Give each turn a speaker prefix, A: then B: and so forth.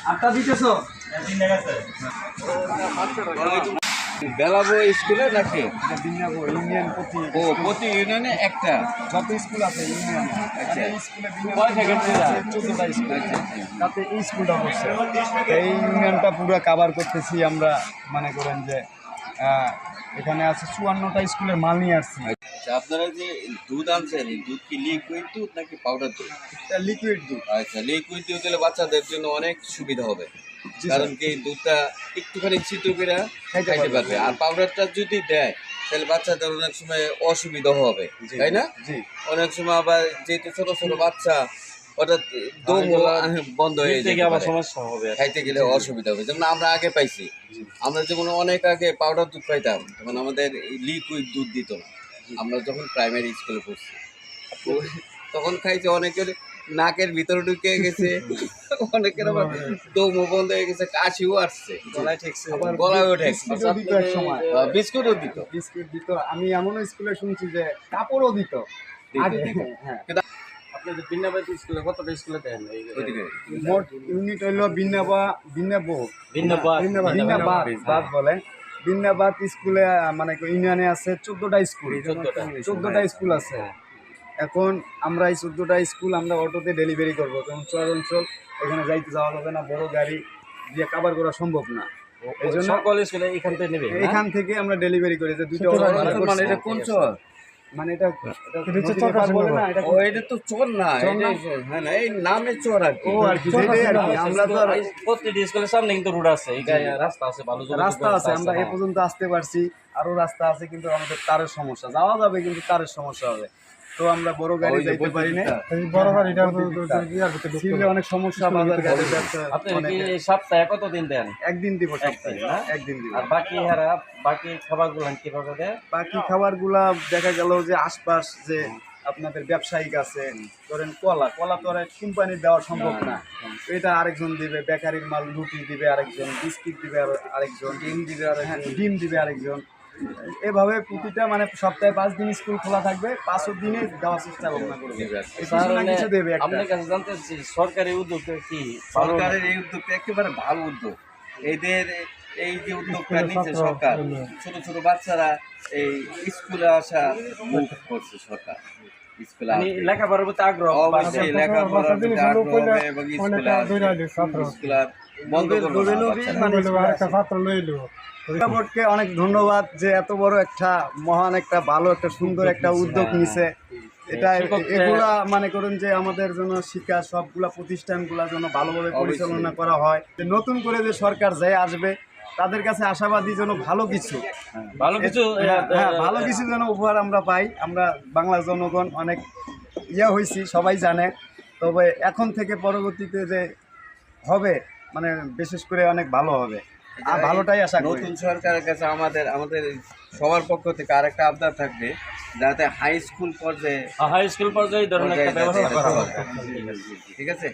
A: আটটা দিতেছো
B: বেলাবো স্কুলে নাকি
A: ইউনিয়ন
B: প্রতি ইউনিয়নে একটা
A: যত স্কুল আছে ইউনিয়ন
B: আচ্ছা
A: স্কুলে
B: কয় থেকে
A: 14টা স্কুল তাতে এই স্কুলটা হচ্ছে এই ইউনিয়নটা পুরো কাভার করতেছি আমরা। মনে করেন যে এখানে আছে 54টা স্কুলের মাল নিয়ে আসছি।
B: আচ্ছা আপনারা যে দুধ আনছেন এই দুধ কি লিকুইড দুধ নাকি পাউডার দুধ?
A: এটা লিকুইড দুধ।
B: আচ্ছা লিকুইড দুধ দিলে বাচ্চাদের জন্য অনেক সুবিধা হবে, কারণ কি দুধটা একটুখানি ছিদ্র করে খাইতে পারবে। আর পাউডারটা যদি দেয় তাহলে বাচ্চাদের অনেক সময় অসুবিধা হবে, তাই না? অনেক সময় আবার যেহেতু ছোট ছোট বাচ্চা হঠাৎ দম বন্ধ হয়ে যায়, আবার সমস্যা হবে, খাইতে গেলে অসুবিধা হবে। যেমন আমরা আগে পাইছি, আমরা যেমন অনেক আগে পাউডার দুধ পাইতাম তখন আমাদের লিকুইড দুধ দিত না। আমরা যখন প্রাইমারি স্কুলে পড়ছি তখন খাইছে, অনেকের নাকের ভিতরে ঢুকে গেছে, অনেকের আবার দমও বন্ধ হয়ে গেছে, কাশিও আসছে, গলায়ও ঠেকছে, বিস্কুটও দিত।
A: বিস্কুট দিত। আমি এমনও স্কুলে শুনছি যে কাপড়ও দিত আগে। হ্যাঁ,
C: আপনাদের বিন্নাবাদ স্কুলে কতটা স্কুলে দেন?
A: মোট ইউনিট হইল বিন্নাবাদ বলে। বিন্নাবাদ স্কুলে মানে ইউনিয়নে আছে 14টা স্কুল, 14টা স্কুল আছে। এখন আমরা এই 14টা স্কুল আমরা অটোতে ডেলিভারি করবো, কারণ চরাঞ্চল এখানে যাইতে যাওয়া যাবে না, বড় গাড়ি দিয়ে কাভার করা সম্ভব না। এই জন্য
C: সকল স্কুলে
A: এখান থেকে আমরা ডেলিভারি করি যে দুটো।
B: মানে এটা কোন চর?
A: মানে এটা
B: বলে না, এটা তো চর না, হ্যাঁ না, এই নামে চর আর কি।
A: ও আর কি, আমরা তো
C: প্রত্যেকটি স্কুলের সামনে কিন্তু রোড আছে, রাস্তা আছে, ভালো
A: রাস্তা আছে, আমরা এ পর্যন্ত আসতে পারছি, আরো রাস্তা আছে, কিন্তু আমাদের তারের সমস্যা, যাওয়া যাবে কিন্তু তারের সমস্যা হবে। তো আমরা বড় গাড়ি যাইতে পারি না, বড় গাড়িটা অনেক সমস্যা। বাজার ঘাটে
C: আপনি কি সপ্তাহে কতদিন দেন?
A: একদিন দিব, সপ্তাহে একদিন দিব।
C: আর বাকি খাবারগুলো কিভাবে দেয়?
A: বাকি খাবারগুলা দেখা গেল যে আশপাশ যে আপনাদের ব্যবসায়িক আছে, ধরেন কলা তো আর কোম্পানি দেওয়া সম্ভব না, এটা আরেকজন দিবে। বেকারির মাল রুটি দিবে আরেকজন, বিস্কিট দিবে আরেকজন, ডিম দিবে আরেকজন। এভাবে প্রতিটা মানে সপ্তাহে 5 দিন স্কুল খোলা থাকবে, 5 দিনে দেওয়ার চেষ্টা ভাবনা করবে। কিছু দেবে।
C: আপনার কাছে জানতে চাচ্ছি সরকারি উদ্যোগ কি?
B: সরকারের এই উদ্যোগটা একেবারে ভালো উদ্যোগ। এদের এই যে উদ্যোগটা নিচ্ছে সরকার, ছোট ছোট বাচ্চারা এই স্কুলে আসা মুখ করছে সরকার। স্কুলে
C: লেখাপড়ার প্রতি আগ্রহ,
B: অবশ্যই লেখাপড়ার প্রতি আগ্রহ হবে এবং স্কুলে বন্ধ করবে না।
A: বোর্ডকে অনেক ধন্যবাদ যে এত বড় একটা মহান একটা ভালো একটা সুন্দর একটা উদ্যোগ নিছে। এটা এগুলা মনে করেন যে আমাদের জন্য শিক্ষা সবগুলা প্রতিষ্ঠানগুলা যেন ভালোভাবে পরিচালনা করা হয়। নতুন করে যে সরকার যে আসবে তাদের কাছে আশাবাদী যেন ভালো কিছু যেন উপহার আমরা পাই। আমরা বাংলা জনগণ অনেক হয়েছি, সবাই জানে। তবে এখন থেকে পরবর্তীতে যে হবে মানে বিশেষ করে অনেক ভালো হবে, আর ভালোটাই আশা করি।
B: নতুন সরকারের কাছে আমাদের সবার পক্ষ থেকে আরেকটা আবদার থাকবে, যাতে হাই স্কুল পর্যায়ে
C: এই ধরনের একটা ব্যবস্থা করা হয়।
B: ঠিক আছে।